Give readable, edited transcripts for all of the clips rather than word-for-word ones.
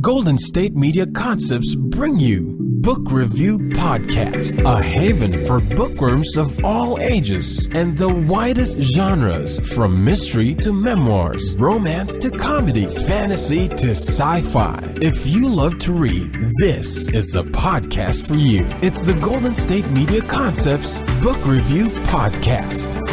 Golden State Media Concepts bring you Book Review Podcast, a haven for bookworms of all ages and the widest genres, from mystery to memoirs, romance to comedy, fantasy to sci-fi. If you love to read, this is a podcast for you. It's the Golden State Media Concepts Book Review Podcast.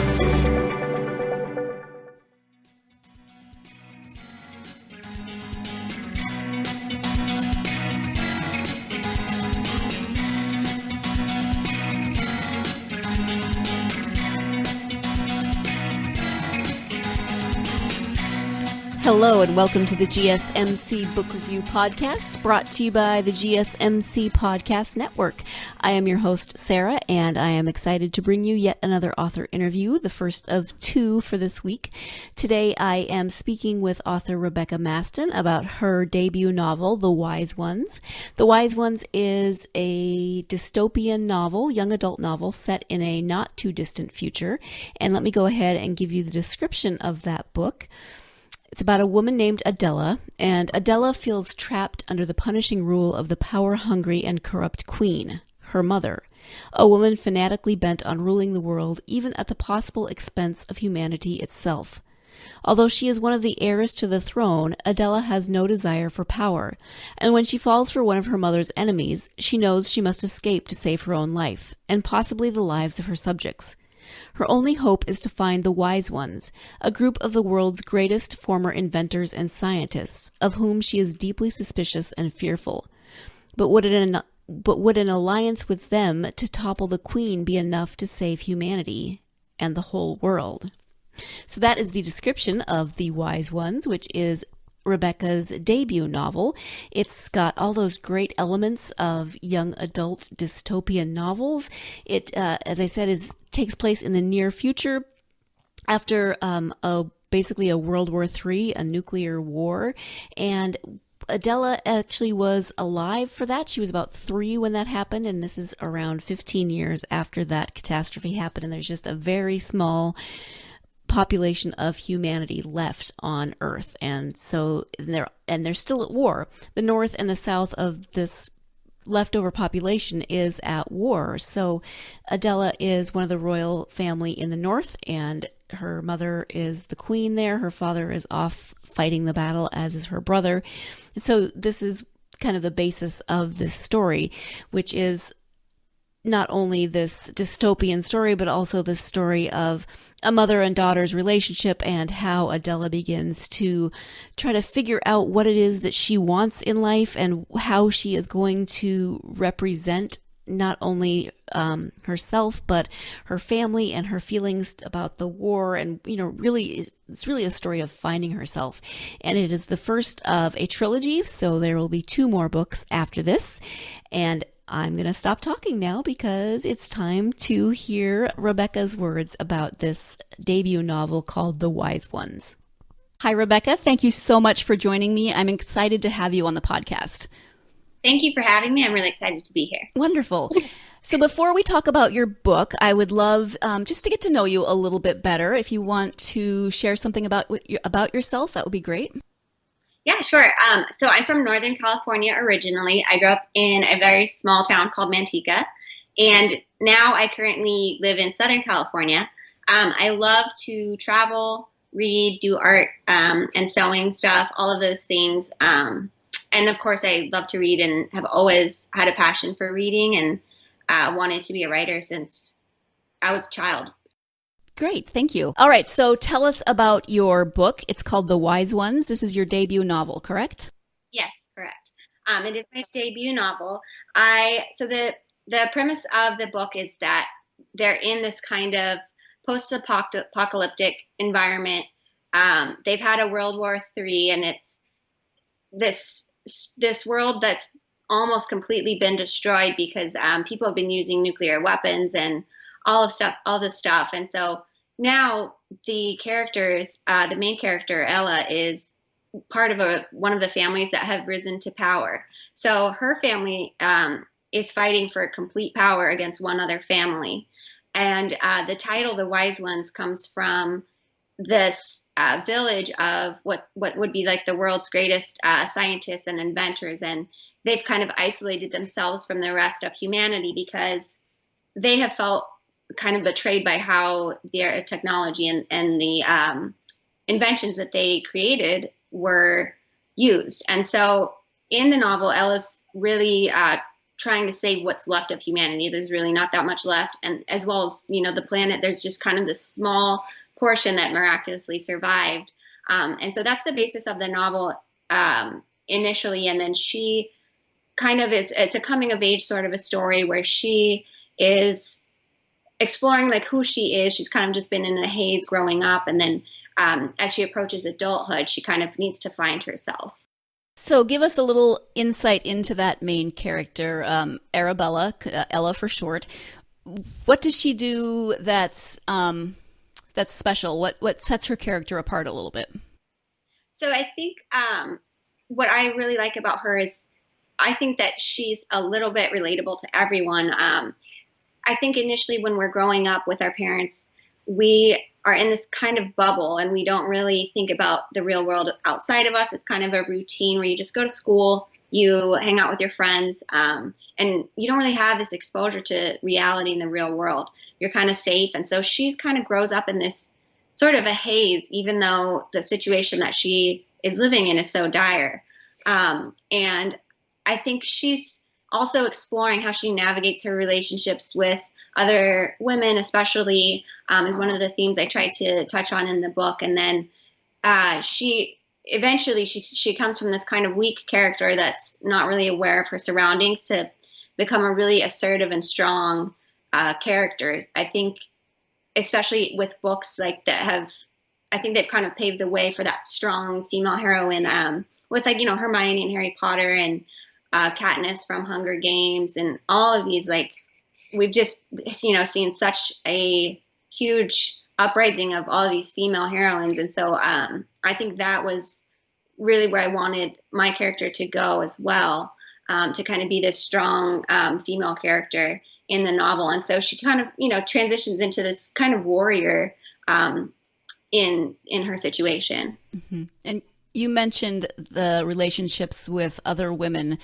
Hello and welcome to the GSMC Book Review Podcast, brought to you by the GSMC Podcast Network. I am your host, Sarah, and I am excited to bring you yet another author interview, the first of two for this week. Today I am speaking with author Rebecca Maston about her debut novel, The Wise Ones. The Wise Ones is a dystopian novel, young adult novel, set in a not too distant future. And let me go ahead and give you the description of that book. It's about a woman named Adella, and Adella feels trapped under the punishing rule of the power-hungry and corrupt queen, her mother, a woman fanatically bent on ruling the world even at the possible expense of humanity itself. Although she is one of the heirs to the throne, Adella has no desire for power, and when she falls for one of her mother's enemies, she knows she must escape to save her own life, and possibly the lives of her subjects. Her only hope is to find the Wise Ones, a group of the world's greatest former inventors and scientists, of whom she is deeply suspicious and fearful. But would an alliance with them to topple the queen be enough to save humanity and the whole world? So that is the description of The Wise Ones, which is Rebecca's debut novel. It's got all those great elements of young adult dystopian novels. It, as I said, takes place in the near future after basically a World War III, a nuclear war. And Adella actually was alive for that. She was about 3 when that happened, and this is around 15 years after that catastrophe happened. And there's just a very small population of humanity left on Earth, and so they're still at war. The North and the South of this leftover population is at war. So Adella is one of the royal family in the North, and her mother is the queen there. Her father is off fighting the battle, as is her brother. So this is kind of the basis of this story, which is not only this dystopian story, but also this story of a mother and daughter's relationship and how Adella begins to try to figure out what it is that she wants in life and how she is going to represent not only herself, but her family and her feelings about the war. And, really, it's really a story of finding herself. And it is the first of a trilogy, so there will be 2 more books after this. And I'm going to stop talking now because it's time to hear Rebecca's words about this debut novel called The Wise Ones. Hi, Rebecca. Thank you so much for joining me. I'm excited to have you on the podcast. Thank you for having me. I'm really excited to be here. Wonderful. So before we talk about your book, I would love just to get to know you a little bit better. If you want to share something about yourself, that would be great. Yeah, sure. So I'm from Northern California originally. I grew up in a very small town called Manteca, and now I currently live in Southern California. I love to travel, read, do art, and sewing stuff, all of those things. And of course, I love to read and have always had a passion for reading and wanted to be a writer since I was a child. Great. Thank you. All right. So tell us about your book. It's called The Wise Ones. This is your debut novel, correct? Yes, correct. It is my debut novel. So the premise of the book is that they're in this kind of post-apocalyptic environment. They've had a World War III, and it's this world that's almost completely been destroyed because people have been using nuclear weapons and all this stuff. And so now the characters, the main character, Ella, is part of one of the families that have risen to power. So her family is fighting for complete power against one other family. And the title, The Wise Ones, comes from this village of what would be like the world's greatest scientists and inventors, and they've kind of isolated themselves from the rest of humanity because they have felt kind of betrayed by how their technology and the inventions that they created were used. And so in the novel, Ella's really trying to save what's left of humanity. There's really not that much left. And as well as, the planet, there's just kind of this small portion that miraculously survived. And so that's the basis of the novel initially. And then she kind of it's a coming of age sort of a story where she is exploring like who she is. She's kind of just been in a haze growing up. And then as she approaches adulthood, she kind of needs to find herself. So give us a little insight into that main character, Arabella, Ella for short. What does she do that's special? What sets her character apart a little bit? So I think what I really like about her is I think that she's a little bit relatable to everyone. I think initially when we're growing up with our parents, we are in this kind of bubble and we don't really think about the real world outside of us. It's kind of a routine where you just go to school, you hang out with your friends, and you don't really have this exposure to reality in the real world. You're kind of safe. And so she's kind of grows up in this sort of a haze, even though the situation that she is living in is so dire. And I think she's also exploring how she navigates her relationships with other women, especially, is one of the themes I tried to touch on in the book. And then she comes from this kind of weak character that's not really aware of her surroundings to become a really assertive and strong character. I think, especially with books like that I think they've kind of paved the way for that strong female heroine with like, Hermione and Harry Potter and Katniss from Hunger Games and all of these, like, we've just, seen such a huge uprising of all of these female heroines. And so I think that was really where I wanted my character to go as well, to kind of be this strong female character in the novel. And so she kind of, transitions into this kind of warrior in her situation. Mm-hmm. And you mentioned the relationships with other women,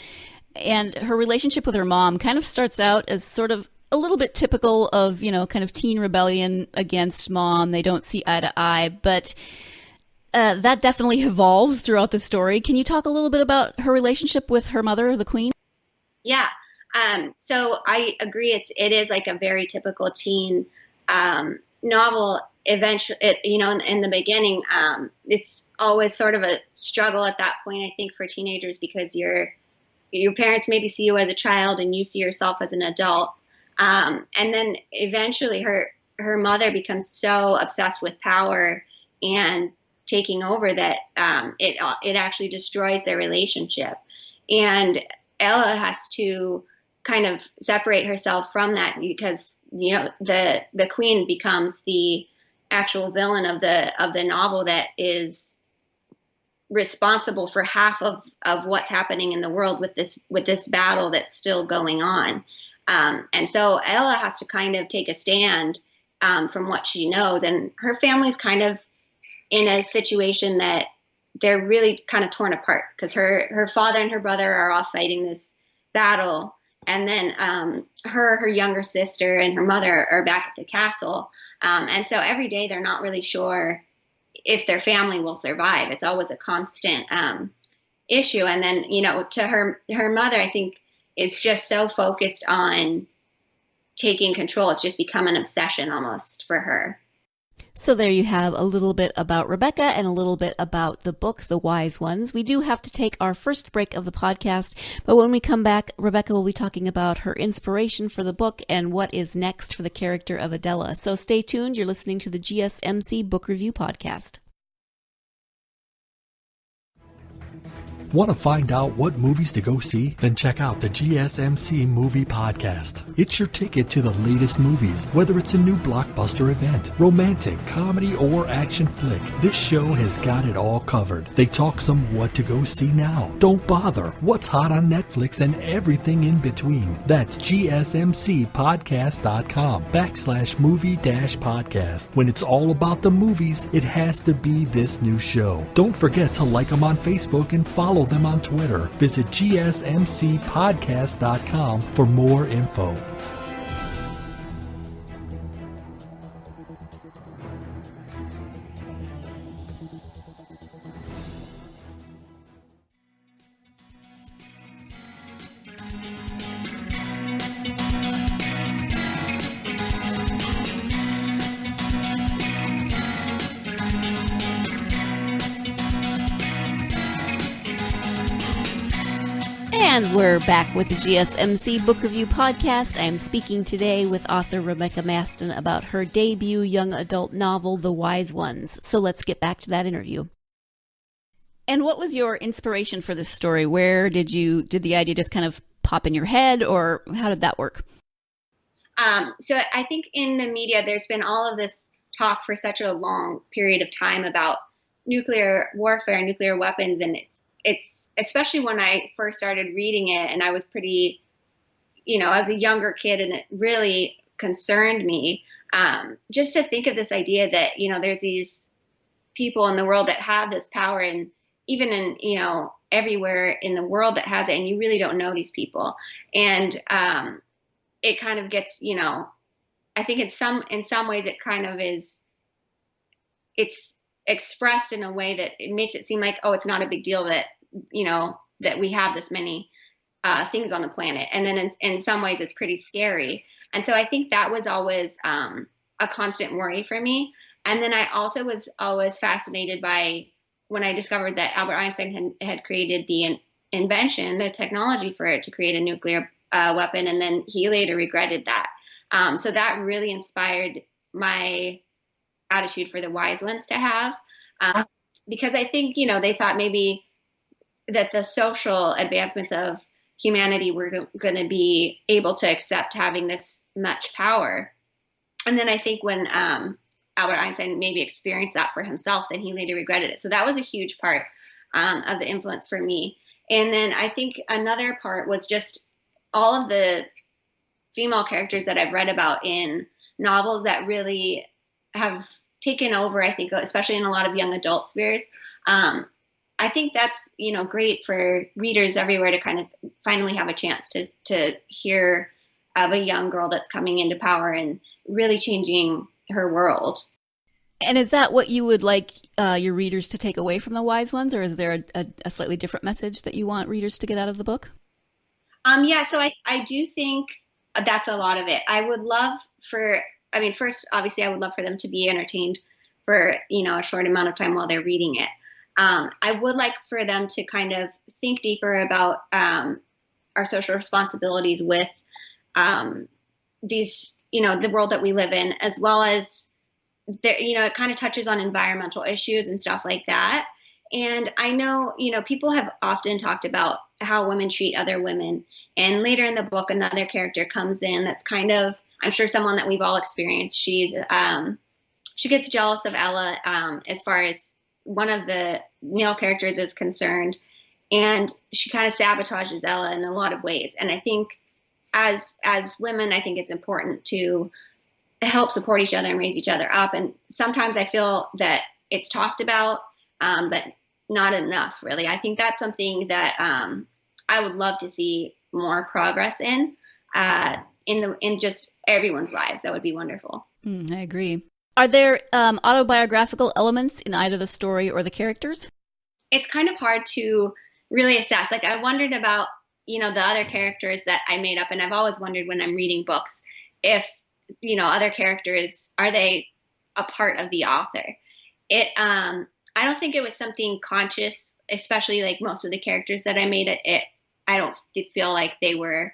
and her relationship with her mom kind of starts out as sort of a little bit typical of, kind of teen rebellion against mom. They don't see eye to eye, but that definitely evolves throughout the story. Can you talk a little bit about her relationship with her mother, the queen? Yeah. So I agree. It is like a very typical teen novel. Eventually, in the beginning, it's always sort of a struggle at that point, I think, for teenagers, because your parents maybe see you as a child and you see yourself as an adult. And then eventually her mother becomes so obsessed with power and taking over that it actually destroys their relationship. And Ella has to kind of separate herself from that because, the queen becomes the actual villain of the novel that is responsible for half of what's happening in the world with this battle that's still going on. And so Ella has to kind of take a stand from what she knows. And her family's kind of in a situation that they're really kind of torn apart because her father and her brother are off fighting this battle. And then her younger sister and her mother are back at the castle. And so every day they're not really sure if their family will survive. It's always a constant issue. And then, to her mother, I think, is just so focused on taking control. It's just become an obsession almost for her. So there you have a little bit about Rebecca and a little bit about the book, The Wise Ones. We do have to take our first break of the podcast, but when we come back, Rebecca will be talking about her inspiration for the book and what is next for the character of Adella. So stay tuned. You're listening to the GSMC Book Review Podcast. Want to find out what movies to go see? Then check out the GSMC Movie Podcast. It's your ticket to the latest movies, whether it's a new blockbuster event, romantic, comedy, or action flick. This show has got it all covered. They talk some what to go see now, don't bother, what's hot on Netflix, and everything in between. That's gsmcpodcast.com/movie-podcast. When it's all about the movies, it has to be this new show. Don't forget to like them on Facebook and follow them on Twitter. Visit gsmcpodcast.com for more info. And we're back with the GSMC Book Review Podcast. I am speaking today with author Rebecca Maston about her debut young adult novel, The Wise Ones. So let's get back to that interview. And what was your inspiration for this story? Where did the idea just kind of pop in your head, or how did that work? So I think in the media, there's been all of this talk for such a long period of time about nuclear warfare and nuclear weapons, and it's especially when I first started reading it, and I was pretty, I was a younger kid, and it really concerned me, just to think of this idea that, there's these people in the world that have this power, and even in, everywhere in the world that has it, and you really don't know these people. And it kind of gets, I think in some ways it kind of is, it's expressed in a way that it makes it seem like, oh, it's not a big deal that, that we have this many things on the planet. And then in some ways it's pretty scary. And so I think that was always a constant worry for me. And then I also was always fascinated by when I discovered that Albert Einstein had created the invention, the technology for it to create a nuclear weapon. And then he later regretted that. So that really inspired my attitude for the wise ones to have, because I think, they thought maybe that the social advancements of humanity were going to be able to accept having this much power. And then I think when Albert Einstein maybe experienced that for himself, then he later regretted it. So that was a huge part of the influence for me. And then I think another part was just all of the female characters that I've read about in novels that really have taken over, I think, especially in a lot of young adult spheres. I think that's, great for readers everywhere to kind of finally have a chance to hear of a young girl that's coming into power and really changing her world. And is that what you would like your readers to take away from The Wise Ones, or is there a slightly different message that you want readers to get out of the book? Yeah, so I do think that's a lot of it. I would love first, obviously, I would love for them to be entertained for, a short amount of time while they're reading it. I would like for them to kind of think deeper about our social responsibilities with these, the world that we live in, as well as, it kind of touches on environmental issues and stuff like that. And I know, people have often talked about how women treat other women. And later in the book, another character comes in that's kind of, I'm sure, someone that we've all experienced. She gets jealous of Ella as far as one of the male characters is concerned. And she kind of sabotages Ella in a lot of ways. And I think as women, I think it's important to help support each other and raise each other up. And sometimes I feel that it's talked about, but not enough, really. I think that's something that I would love to see more progress in just everyone's lives. That would be wonderful. I agree. Are there autobiographical elements in either the story or the characters? It's kind of hard to really assess. Like, I wondered about, the other characters that I made up. And I've always wondered when I'm reading books if, other characters, are they a part of the author? I don't think it was something conscious, especially like most of the characters that I made I don't feel like they were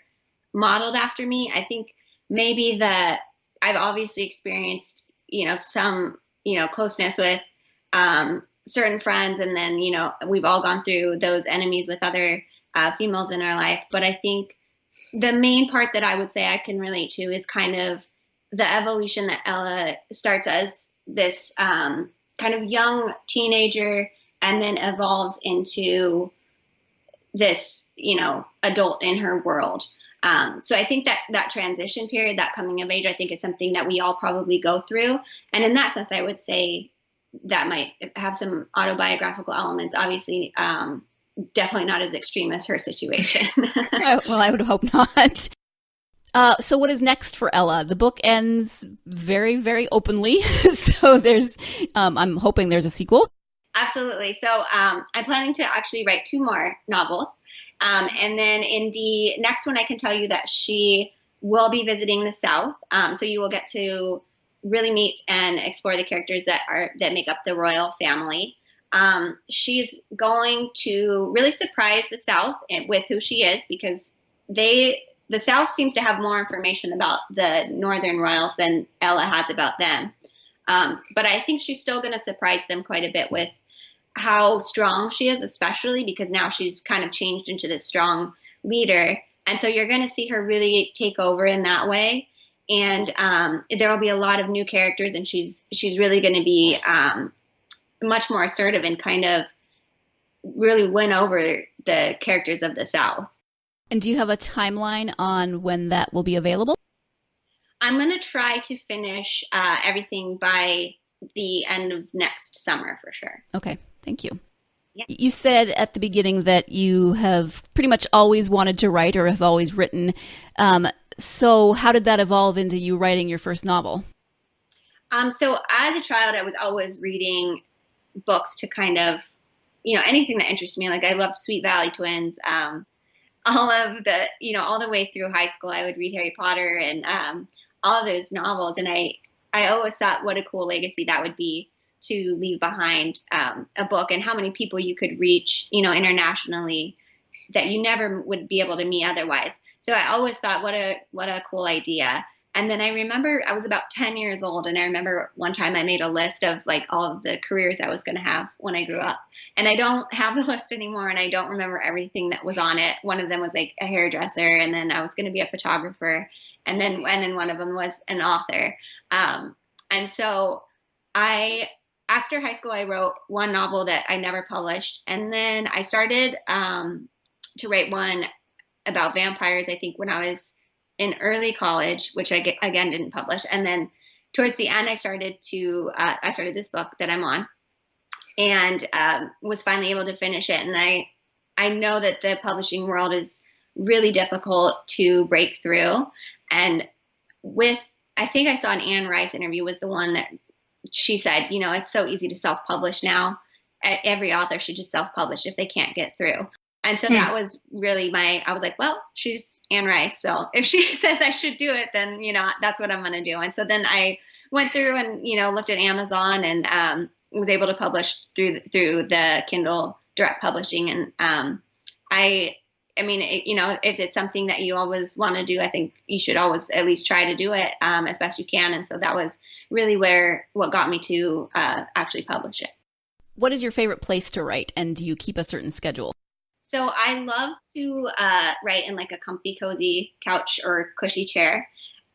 modeled after me. I think maybe that I've obviously experienced, some, closeness with certain friends, and then, we've all gone through those enemies with other females in our life. But I think the main part that I would say I can relate to is kind of the evolution that Ella starts as this kind of young teenager and then evolves into this, adult in her world. So I think that transition period, that coming of age, I think is something that we all probably go through. And in that sense, I would say that might have some autobiographical elements. Obviously, definitely not as extreme as her situation. Well, I would hope not. So what is next for Ella? The book ends very, very openly. So I'm hoping there's a sequel. Absolutely. So I'm planning to actually write 2 more novels. And then in the next one, I can tell you that she will be visiting the South. So you will get to really meet and explore the characters that make up the royal family. She's going to really surprise the South with who she is, because the South seems to have more information about the Northern royals than Ella has about them. But I think she's still going to surprise them quite a bit with how strong she is, especially because now she's kind of changed into this strong leader. And so you're going to see her really take over in that way. And there will be a lot of new characters, and she's really going to be much more assertive and kind of really win over the characters of the South. And do you have a timeline on when that will be available? I'm going to try to finish everything by the end of next summer for sure. Okay, thank you. Yeah. You said at the beginning that you have pretty much always wanted to write or have always written. So how did that evolve into you writing your first novel? So as a child, I was always reading books to kind of, anything that interests me. Like I loved Sweet Valley Twins. All the way through high school, I would read Harry Potter and all of those novels. And I always thought what a cool legacy that would be to leave behind a book, and how many people you could reach, internationally that you never would be able to meet otherwise. So I always thought what a cool idea. And then I remember I was about 10 years old, and I remember one time I made a list of like all of the careers I was going to have when I grew up. And I don't have the list anymore, and I don't remember everything that was on it. One of them was like a hairdresser, and then I was going to be a photographer, and then one of them was an author. And so after high school, I wrote one novel that I never published, and then I started to write one about vampires, I think when I was in early college, which I again didn't publish. And then towards the end, I started this book that I'm on, and was finally able to finish it. And I know that the publishing world is really difficult to break through. And I think I saw an Anne Rice interview was the one that she said, it's so easy to self-publish now. Every author should just self-publish if they can't get through. And so that was really I was like, well, she's Anne Rice. So if she says I should do it, then, that's what I'm going to do. And so then I went through and, looked at Amazon and was able to publish through the Kindle direct publishing. And if it's something that you always want to do, I think you should always at least try to do it as best you can. And so that was really what got me to actually publish it. What is your favorite place to write, and do you keep a certain schedule? So I love to write in like a comfy, cozy couch or cushy chair.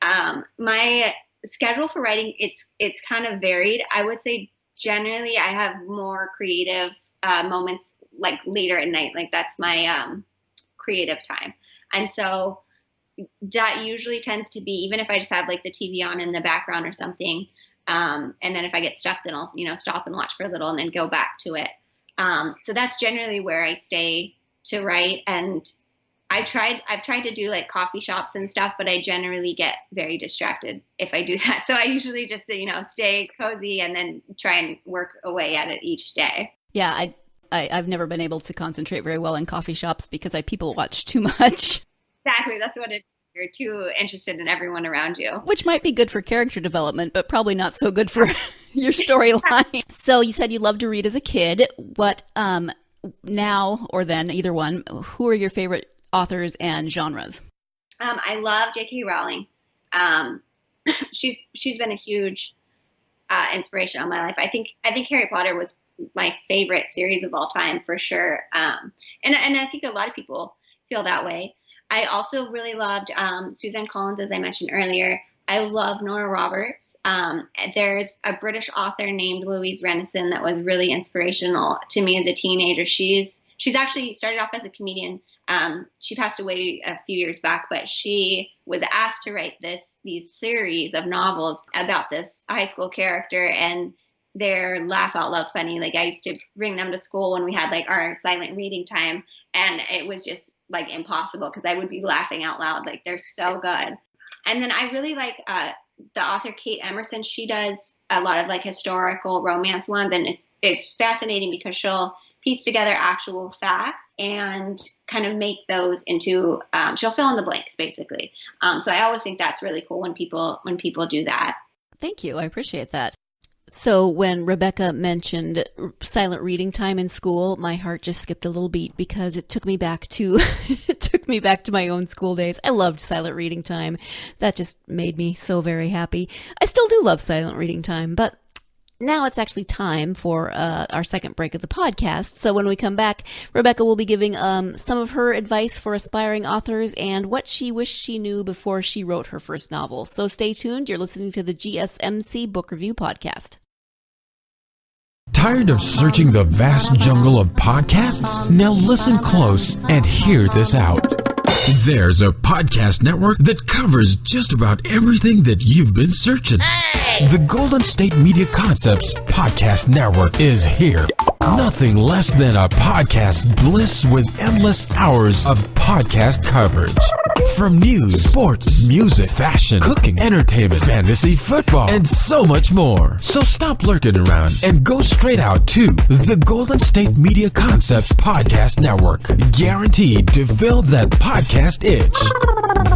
My schedule for writing, it's kind of varied. I would say generally I have more creative moments like later at night. Like that's my creative time. And so that usually tends to be, even if I just have like the TV on in the background or something, and then if I get stuck, then I'll, stop and watch for a little and then go back to it. So that's generally where I stay to write. And I've tried to do like coffee shops and stuff, but I generally get very distracted if I do that. So I usually just, stay cozy and then try and work away at it each day. Yeah, I've never been able to concentrate very well in coffee shops because I people watch too much. Exactly. That's what it is. You're too interested in everyone around you. Which might be good for character development, but probably not so good for your storyline. So you said you loved to read as a kid. What, now or then, either one, who are your favorite authors and genres? I love J.K. Rowling. She's been a huge inspirational in my life. I think Harry Potter was my favorite series of all time for sure. And I think a lot of people feel that way. I also really loved Suzanne Collins, as I mentioned earlier. I love Nora Roberts. There's a British author named Louise Renison that was really inspirational to me as a teenager. She's actually started off as a comedian. She passed away a few years back, but she was asked to write these series of novels about this high school character, and they're laugh out loud funny. Like, I used to bring them to school when we had like our silent reading time, and it was just like impossible because I would be laughing out loud. Like, they're so good. And then I really like the author Kate Emerson. She does a lot of like historical romance ones, and it's fascinating because she'll piece together actual facts and kind of make those into she'll fill in the blanks basically. So I always think that's really cool when people do that. Thank you. I appreciate that. So when Rebecca mentioned silent reading time in school, my heart just skipped a little beat because it took me back to my own school days. I loved silent reading time. That just made me so very happy. I still do love silent reading time, but now it's actually time for our second break of the podcast. So when we come back, Rebecca will be giving some of her advice for aspiring authors and what she wished she knew before she wrote her first novel. So stay tuned. You're listening to the GSMC Book Review Podcast. Tired of searching the vast jungle of podcasts? Now listen close and hear this out. There's a podcast network that covers just about everything that you've been searching. The Golden State Media Concepts Podcast Network is here. Nothing less than a podcast bliss with endless hours of podcast coverage. From news, sports, music, fashion, cooking, entertainment, fantasy, football, and so much more. So stop lurking around and go straight out to the Golden State Media Concepts Podcast Network. Guaranteed to fill that podcast itch.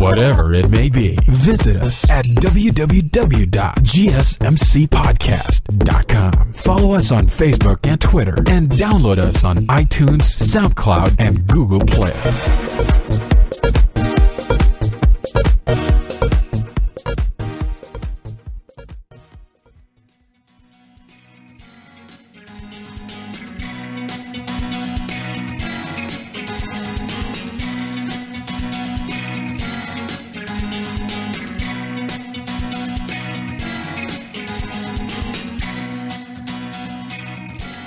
Whatever it may be, visit us at www.gsmcpodcast.com. Follow us on Facebook and Twitter, and download us on iTunes, SoundCloud, and Google Play.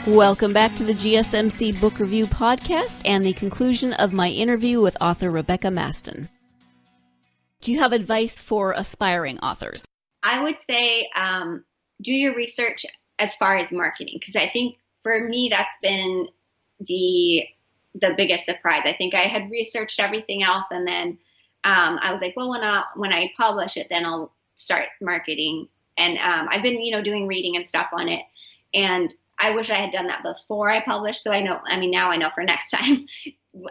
Welcome back to the GSMC Book Review Podcast and the conclusion of my interview with author Rebecca Maston. Do you have advice for aspiring authors? I would say do your research as far as marketing, because I think for me that's been the biggest surprise. I think I had researched everything else, and then I was like, well, when I publish it, then I'll start marketing. And I've been doing reading and stuff on it, and I wish I had done that before I published. So now I know for next time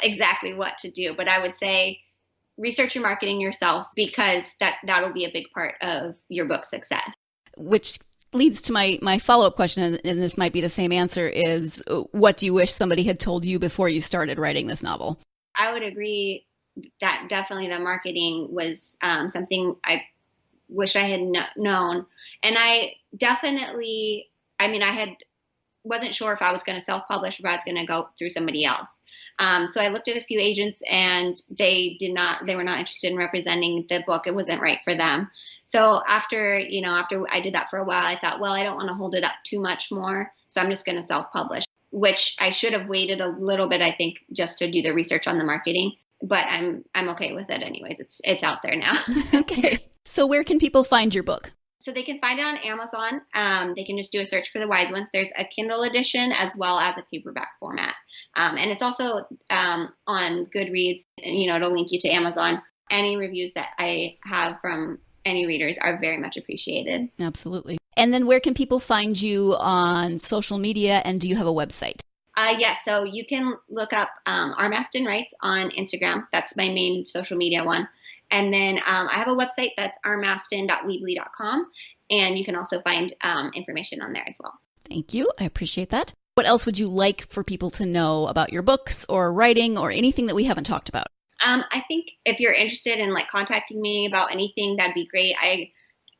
exactly what to do. But I would say research your marketing yourself, because that'll be a big part of your book's success. Which leads to my follow-up question, and this might be the same answer, is what do you wish somebody had told you before you started writing this novel? I would agree that definitely the marketing was something I wish I had known. And I definitely, wasn't sure if I was going to self-publish or if I was going to go through somebody else. So I looked at a few agents, and they were not interested in representing the book. It wasn't right for them. So after I did that for a while, I thought, well, I don't want to hold it up too much more, so I'm just going to self-publish, which I should have waited a little bit, I think, just to do the research on the marketing. But I'm okay with it anyways. It's out there now. Okay. So where can people find your book? So they can find it on Amazon. They can just do a search for The Wise Ones. There's a Kindle edition as well as a paperback format. And it's also on Goodreads. It'll link you to Amazon. Any reviews that I have from any readers are very much appreciated. Absolutely. And then where can people find you on social media, and do you have a website? Yes, so you can look up R. Maston Writes on Instagram. That's my main social media one. And then I have a website that's rmaston.weebly.com, and you can also find information on there as well. Thank you. I appreciate that. What else would you like for people to know about your books or writing or anything that we haven't talked about? I think if you're interested in contacting me about anything, that'd be great.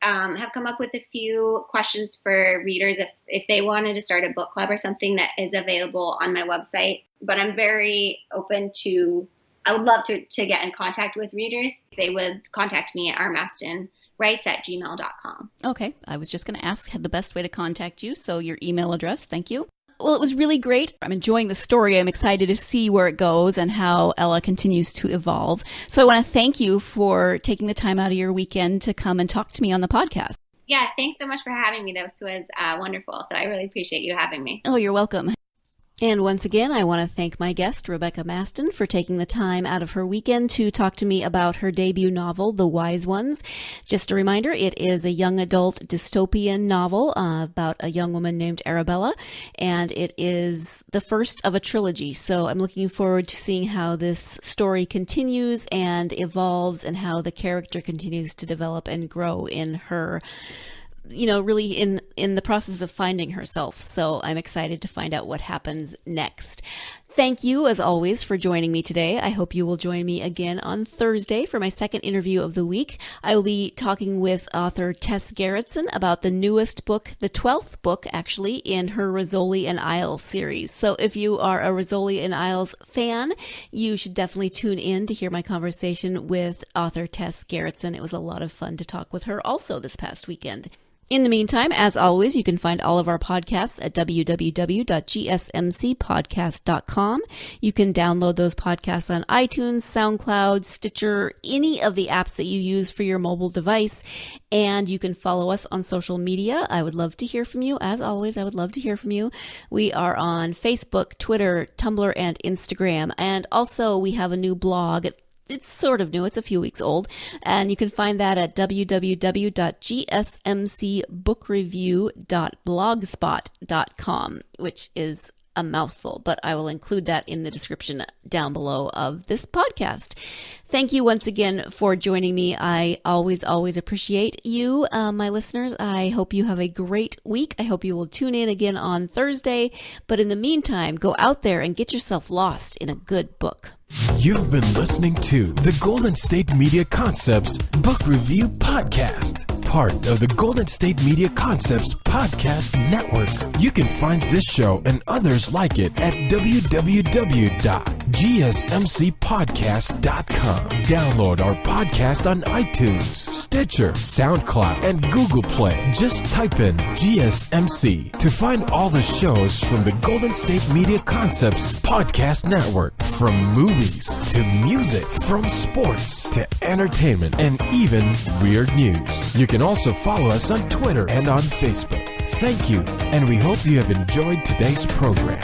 have come up with a few questions for readers if they wanted to start a book club or something that is available on my website. But I'm very open to, I would love to get in contact with readers. They would contact me at rmastonwrites@gmail.com. Okay. I was just going to ask the best way to contact you. So your email address. Thank you. Well, it was really great. I'm enjoying the story. I'm excited to see where it goes and how Ella continues to evolve. So I want to thank you for taking the time out of your weekend to come and talk to me on the podcast. Yeah, thanks so much for having me. This was wonderful. So I really appreciate you having me. Oh, you're welcome. And once again, I want to thank my guest, Rebecca Maston, for taking the time out of her weekend to talk to me about her debut novel, The Wise Ones. Just a reminder, it is a young adult dystopian novel about a young woman named Arabella, and it is the first of a trilogy. So I'm looking forward to seeing how this story continues and evolves and how the character continues to develop and grow in her, really in the process of finding herself. So I'm excited to find out what happens next. Thank you, as always, for joining me today. I hope you will join me again on Thursday for my second interview of the week. I will be talking with author Tess Gerritsen about the newest book, the 12th book, actually, in her Rizzoli and Isles series. So if you are a Rizzoli and Isles fan, you should definitely tune in to hear my conversation with author Tess Gerritsen. It was a lot of fun to talk with her also this past weekend. In the meantime, as always, you can find all of our podcasts at www.gsmcpodcast.com. You can download those podcasts on iTunes, SoundCloud, Stitcher, any of the apps that you use for your mobile device. And you can follow us on social media. I would love to hear from you. As always, I would love to hear from you. We are on Facebook, Twitter, Tumblr, and Instagram. And also, we have a new blog. It's sort of new. It's a few weeks old. And you can find that at www.gsmcbookreview.blogspot.com, which is a mouthful, but I will include that in the description down below of this podcast. Thank you once again for joining me. I always appreciate you, my listeners. I hope you have a great week. I hope you will tune in again on Thursday. But in the meantime, go out there and get yourself lost in a good book. You've been listening to the Golden State Media Concepts Book Review Podcast, part of the Golden State Media Concepts Podcast Network. You can find this show and others like it at www.gsmcpodcast.com. Download our podcast on iTunes, Stitcher, SoundCloud, and Google Play. Just type in GSMC to find all the shows from the Golden State Media Concepts Podcast Network, from movies to music, from sports to entertainment, and even weird news. You can also follow us on Twitter and on Facebook. Thank you, and we hope you have enjoyed today's program.